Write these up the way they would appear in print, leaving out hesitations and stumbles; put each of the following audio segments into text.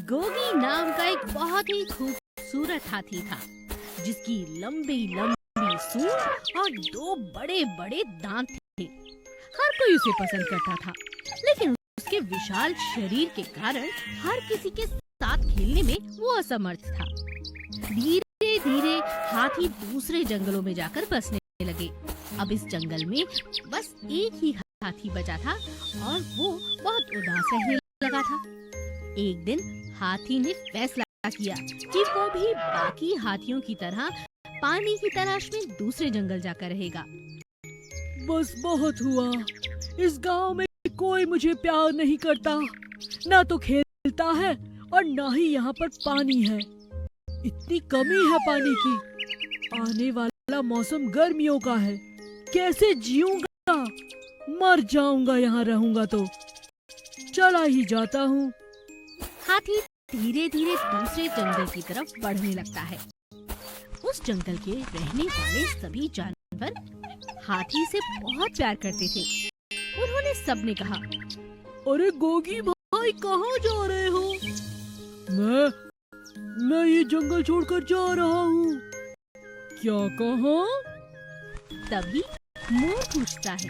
गोगी नाम का एक बहुत ही खूबसूरत हाथी था, जिसकी लंबी लंबी सूंड और दो बड़े बड़े दांत थे। हर कोई उसे पसंद करता था, लेकिन उसके विशाल शरीर के कारण हर किसी के साथ खेलने में वो असमर्थ था। धीरे धीरे हाथी दूसरे जंगलों में जाकर बसने लगे। अब इस जंगल में बस एक ही हाथी बचा था और वो बहुत उदास रहने लगा था। एक दिन हाथी ने फैसला किया कि वो भी बाकी हाथियों की तरह पानी की तलाश में दूसरे जंगल जाकर रहेगा। बस बहुत हुआ, इस गांव में कोई मुझे प्यार नहीं करता, ना तो खेलता है और ना ही यहाँ पर पानी है। इतनी कमी है पानी की। आने वाला मौसम गर्मियों का है, कैसे जीऊंगा? मर जाऊंगा यहाँ रहूंगा तो। चला ही जाता हूँ। हाथी धीरे धीरे दूसरे जंगल की तरफ बढ़ने लगता है। उस जंगल के रहने वाले सभी जानवर हाथी से बहुत प्यार करते थे। उन्होंने सबने कहा, अरे गोगी भाई कहाँ जा रहे हो? मैं ये जंगल छोड़कर जा रहा हूँ। क्या कहा? तभी मोर पूछता है।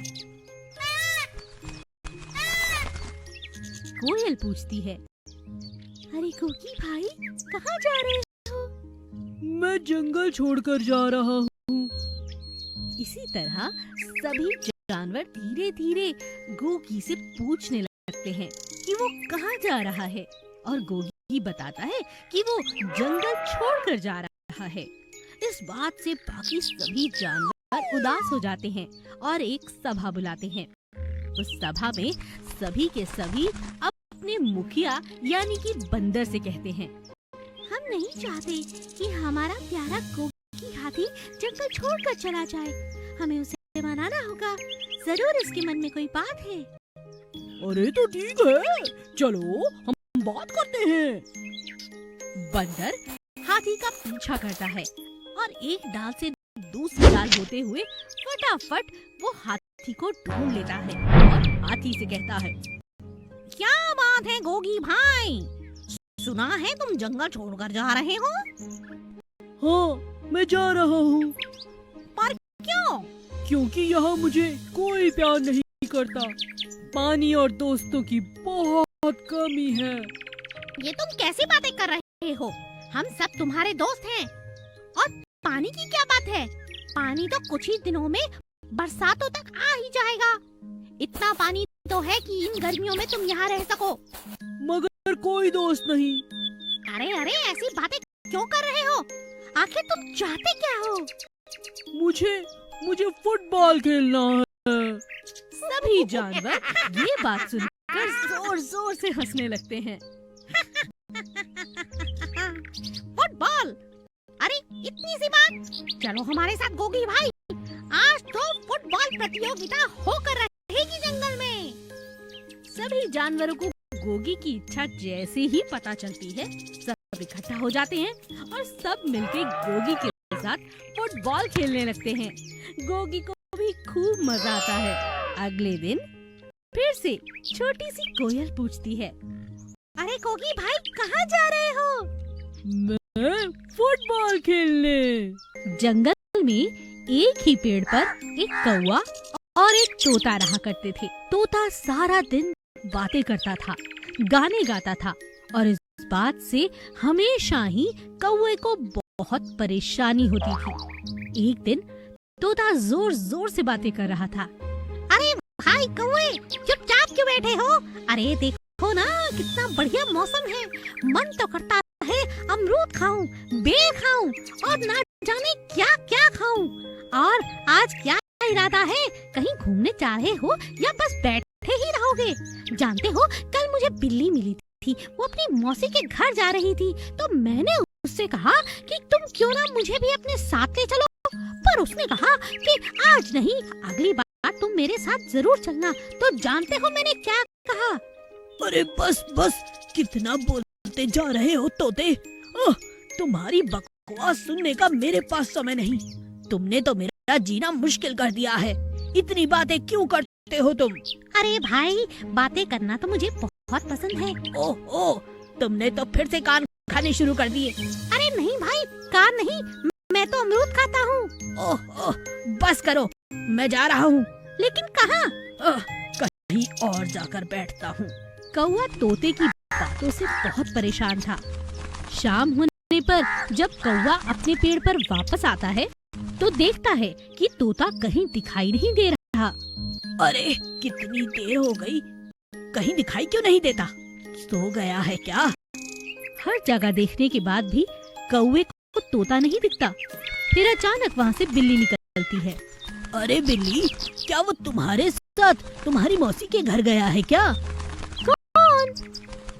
कोयल पूछती है, अरे गोगी भाई कहाँ जा रहे हो? मैं जंगल छोड़कर जा रहा हूँ। इसी तरह सभी जानवर धीरे धीरे गोगी से पूछने लगते हैं कि वो कहाँ जा रहा है, और गोगी बताता है कि वो जंगल छोड़कर जा रहा है। इस बात से बाकी सभी जानवर उदास हो जाते हैं और एक सभा बुलाते हैं। उस सभा में सभी के सभी अपने मुखिया यानी कि बंदर से कहते हैं, हम नहीं चाहते कि हमारा प्यारा गोगी हाथी जंगल छोड़कर चला जाए। हमें उसे मनाना होगा। जरूर इसके मन में कोई बात है। अरे तो ठीक है, चलो हम बात करते हैं। बंदर हाथी का पीछा करता है और एक डाल से दूसरी डाल होते हुए फटाफट वो हाथी को ढूंढ लेता है और हाथी से कहता है, क्या बात है गोगी भाई, सुना है तुम जंगल छोड़कर जा रहे हो? हाँ, मैं जा रहा हूँ। पर क्यों? क्योंकि यहाँ मुझे कोई प्यार नहीं करता। पानी और दोस्तों की बहुत कमी है। ये तुम कैसी बातें कर रहे हो? हम सब तुम्हारे दोस्त हैं। और पानी की क्या बात है? पानी तो कुछ ही दिनों में बरसातों तक आ ही जाएगा। इतना पानी तो है कि इन गर्मियों में तुम यहाँ रह सको। मगर कोई दोस्त नहीं। अरे अरे ऐसी बातें क्यों कर रहे हो? आखिर तुम चाहते क्या हो? मुझे फुटबॉल खेलना है। सभी जानवर ये बात सुनकर जोर जोर से हंसने लगते हैं। फुटबॉल? अरे इतनी सी बात? चलो हमारे साथ गोगी भाई, आज तो फुटबॉल प्रतियोगिता होकर रहेगी जंगल में। सभी जानवरों को गोगी की इच्छा जैसे ही पता चलती है, सब इकट्ठा हो जाते हैं और सब मिलकर गोगी के साथ फुटबॉल खेलने लगते हैं। गोगी को भी खूब मजा आता है। अगले दिन फिर से छोटी सी कोयल पूछती है, अरे गोगी भाई कहाँ जा रहे हो? मैं फुटबॉल खेलने। जंगल में एक ही पेड़ पर एक कौवा और एक तोता रहा करते थे। तोता सारा दिन बातें करता था, गाने गाता था और इस बात से हमेशा ही कौवे को बहुत परेशानी होती थी। एक दिन तोता जोर जोर से बातें कर रहा था। अरे भाई कौवे, चुपचाप क्यों बैठे हो? अरे देखो ना कितना बढ़िया मौसम है। मन तो करता है अमरूद खाऊं, बेर खाऊं और ना जाने क्या क्या खाऊं। और आज क्या इरादा है? कहीं घूमने जा रहे हो या बस बैठे ही रहोगे? जानते हो कल मुझे बिल्ली मिली थी, वो अपनी मौसी के घर जा रही थी, तो मैंने उससे कहा कि तुम क्यों ना मुझे भी अपने साथ ले चलो, पर उसने कहा कि आज नहीं, अगली बार तुम मेरे साथ जरूर चलना। तो जानते हो मैंने क्या कहा? अरे बस बस, कितना बोलते जा रहे हो तोते। तुम्हारी बकवास सुनने का मेरे पास समय नहीं। तुमने तो मेरा जीना मुश्किल कर दिया है। इतनी बातें क्यों करते हो तुम? अरे भाई बातें करना तो मुझे बहुत पसंद है। ओह तुमने तो फिर से कान खाने शुरू कर दिए। अरे नहीं भाई, कान नहीं, मैं तो अमरूद खाता हूँ। ओह, बस करो, मैं जा रहा हूँ। लेकिन कहाँ? कहीं और जाकर बैठता हूँ। कौवा तोते की बातों से बहुत परेशान था। शाम होने पर जब कौवा अपने पेड़ पर वापस आता है तो देखता है कि तोता कहीं दिखाई नहीं दे रहा। अरे कितनी देर हो गई, कहीं दिखाई क्यों नहीं देता? सो गया है क्या? हर जगह देखने के बाद भी कौवे को तोता नहीं दिखता। फिर अचानक वहाँ से बिल्ली निकलती है। अरे बिल्ली, क्या वो तुम्हारे साथ तुम्हारी मौसी के घर गया है क्या? कौन?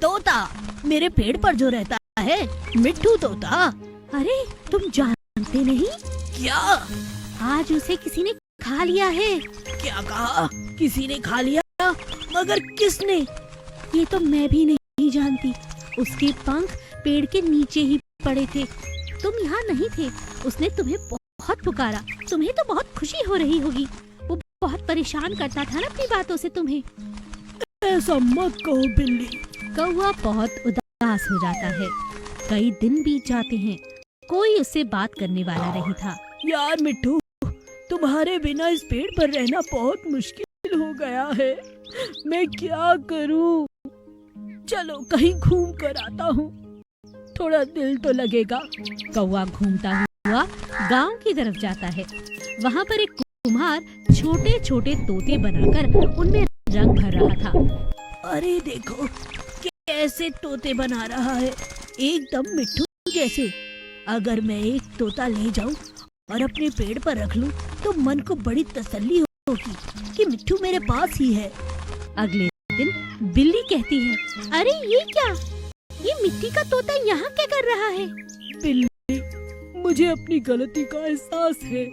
तोता, मेरे पेड़ पर जो रहता है, मिट्ठू तोता। अरे तुम जानते नहीं क्या? आज उसे किसी ने खा लिया है। क्या कहा? किसी ने खा लिया? मगर किसने? ये तो मैं भी नहीं जानती। उसके पंख पेड़ के नीचे ही पड़े थे। तुम यहाँ नहीं थे। उसने तुम्हें बहुत पुकारा। तुम्हें तो बहुत खुशी हो रही होगी। वो बहुत परेशान करता था ना अपनी बातों से तुम्हें। ऐसा मत कहो बिल्ली। कौवा बहुत उदास हो जाता है। कई दिन बीत जाते हैं, कोई उससे बात करने वाला नहीं था। यार मिट्ठू, तुम्हारे बिना इस पेड़ पर रहना बहुत मुश्किल हो गया है। मैं क्या करूं? चलो कहीं घूम कर आता हूँ, थोड़ा दिल तो लगेगा। कौवा घूमता हुआ गांव की तरफ जाता है। वहाँ पर एक कुम्हार छोटे छोटे तोते बनाकर उनमें रंग भर रहा था। अरे देखो कैसे तोते बना रहा है, एकदम मिट्ठू जैसे। अगर मैं एक तोता ले जाऊं और अपने पेड़ पर रख लूं तो मन को बड़ी तसल्ली होगी कि मिट्ठू मेरे पास ही है। अगले दिन बिल्ली कहती है, अरे ये क्या? ये मिट्टी का तोता यहाँ क्या कर रहा है? बिल्ली, मुझे अपनी गलती का एहसास है।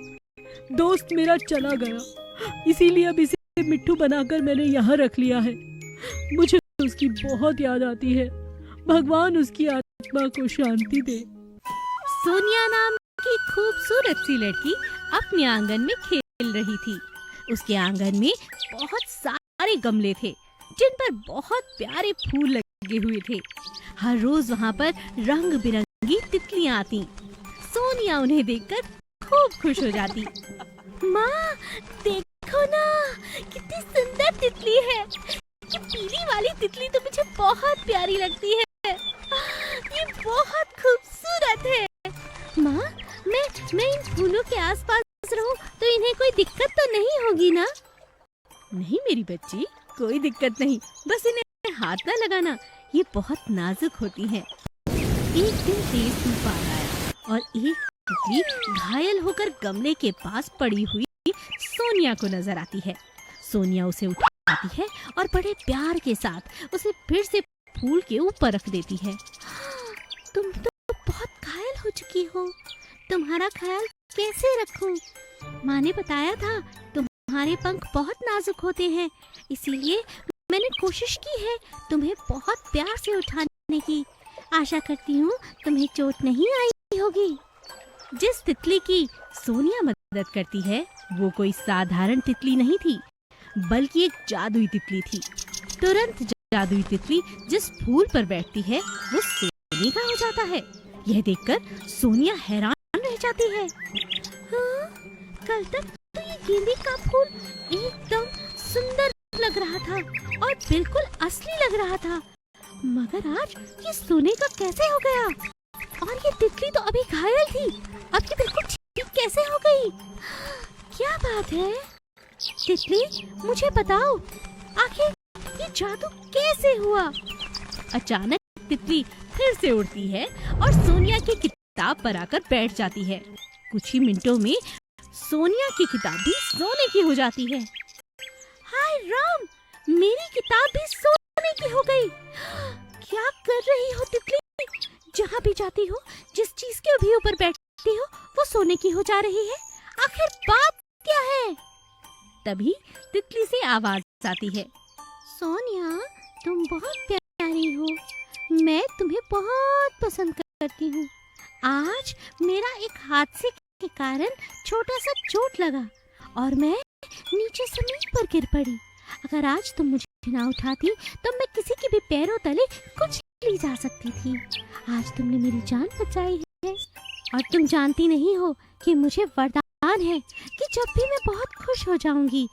दोस्त मेरा चला गया, इसीलिए अब इसे मिट्ठू बनाकर मैंने यहाँ रख लिया है। मुझे उसकी बहुत याद आती है। भगवान उसकी आत्मा को शांति दे। सोनिया नाम की खूबसूरत सी लड़की अपने आंगन में खेल रही थी। उसके आंगन में बहुत सारे गमले थे जिन पर बहुत प्यारे फूल लगे हुए थे। हर रोज वहाँ पर रंग बिरंगी तितलियाँ आती। सोनिया उन्हें देखकर खूब खुश हो जाती। माँ देखो ना, कितनी सुंदर तितली है। ये पीली वाली तितली तो मुझे बहुत प्यारी लगती है। ये बहुत खूबसूरत है। माँ, मैं इन फूलों के आसपास रहूं तो इन्हें कोई दिक्कत तो नहीं होगी ना? नहीं मेरी बच्ची, कोई दिक्कत नहीं, बस इन्हें हाथ ना लगाना, ये बहुत नाजुक होती हैं। एक दिन तेज तूफान आया और एक तितली घायल होकर गमले के पास पड़ी हुई सोनिया को नजर आती है। सोनिया उसे उठाती है और बड़े प्यार के साथ उसे फिर से फूल के ऊपर रख देती है। तुम तो बहुत घायल हो चुकी हो, तुम्हारा ख्याल कैसे रखूं? माँ ने बताया था तुम्हारे पंख बहुत नाजुक होते हैं, इसीलिए मैंने कोशिश की है तुम्हें बहुत प्यार से उठाने की। आशा करती हूँ तुम्हें चोट नहीं आई होगी। जिस तितली की सोनिया मदद करती है वो कोई साधारण तितली नहीं थी, बल्कि एक जादुई तितली थी। तुरंत जादुई तितली जिस फूल पर बैठती है वो सोने का हो जाता है। यह देखकर सोनिया हैरान रह जाती है। हाँ, कल तक तो ये गेंदे का फूल एकदम सुंदर लग रहा था और बिल्कुल असली लग रहा था, मगर आज ये सोने का कैसे हो गया? और ये तितली तो अभी घायल थी, अब ये बिल्कुल ठीक कैसे हो गई? क्या बात है? तितली, मुझे बताओ, आखिर ये जादू कैसे हुआ? अचानक तितली फिर से उड़ती है और सोनिया की किताब पर आकर बैठ जाती है। कुछ ही मिनटों में सोनिया की किताब भी सोने की हो जाती है। हाय राम, मेरी किताब भी सोने की हो गई। क्या कर रही हो तितली? जहाँ भी जाती हो, जिस चीज के भी ऊपर बैठती हो, वो सोने की हो जा रही है। आखिर बात क्या है? तभी तितली से आवाज आती है। सोनिया, तुम बहुत प्यारी हो, मैं तुम्हें बहुत पसंद करती हूँ। आज मेरा एक हादसे के कारण छोटा सा चोट लगा और मैं नीचे जमीन पर गिर पड़ी। अगर आज तुम मुझे ना उठाती तो मैं किसी के भी पैरों तले कुछ ली जा सकती थी। आज तुमने मेरी जान बचाई है और तुम जानती नहीं हो कि मुझे वरदान है कि जब भी मैं बहुत खुश हो जाऊंगी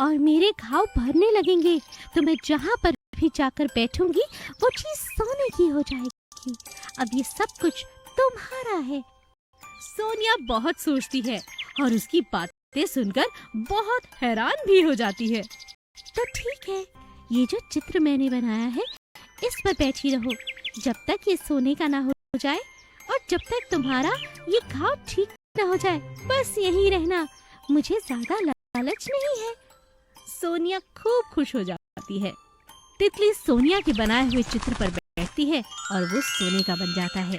और मेरे घाव भरने लगेंगे तो मैं जहाँ पर भी जाकर बैठूंगी वो चीज सोने की हो जाएगी। अब ये सब कुछ तुम्हारा है। सोनिया बहुत सोचती है और उसकी बातें सुनकर बहुत हैरान भी हो जाती है। तो ठीक है, ये जो चित्र मैंने बनाया है इस पर बैठी रहो जब तक ये सोने का ना हो जाए और जब तक तुम्हारा ये घाव ठीक ना हो जाए। बस यही रहना, मुझे ज्यादा लालच नहीं है। सोनिया खूब खुश हो जाती है। तितली सोनिया के बनाए हुए चित्र पर बैठती है और वो सोने का बन जाता है।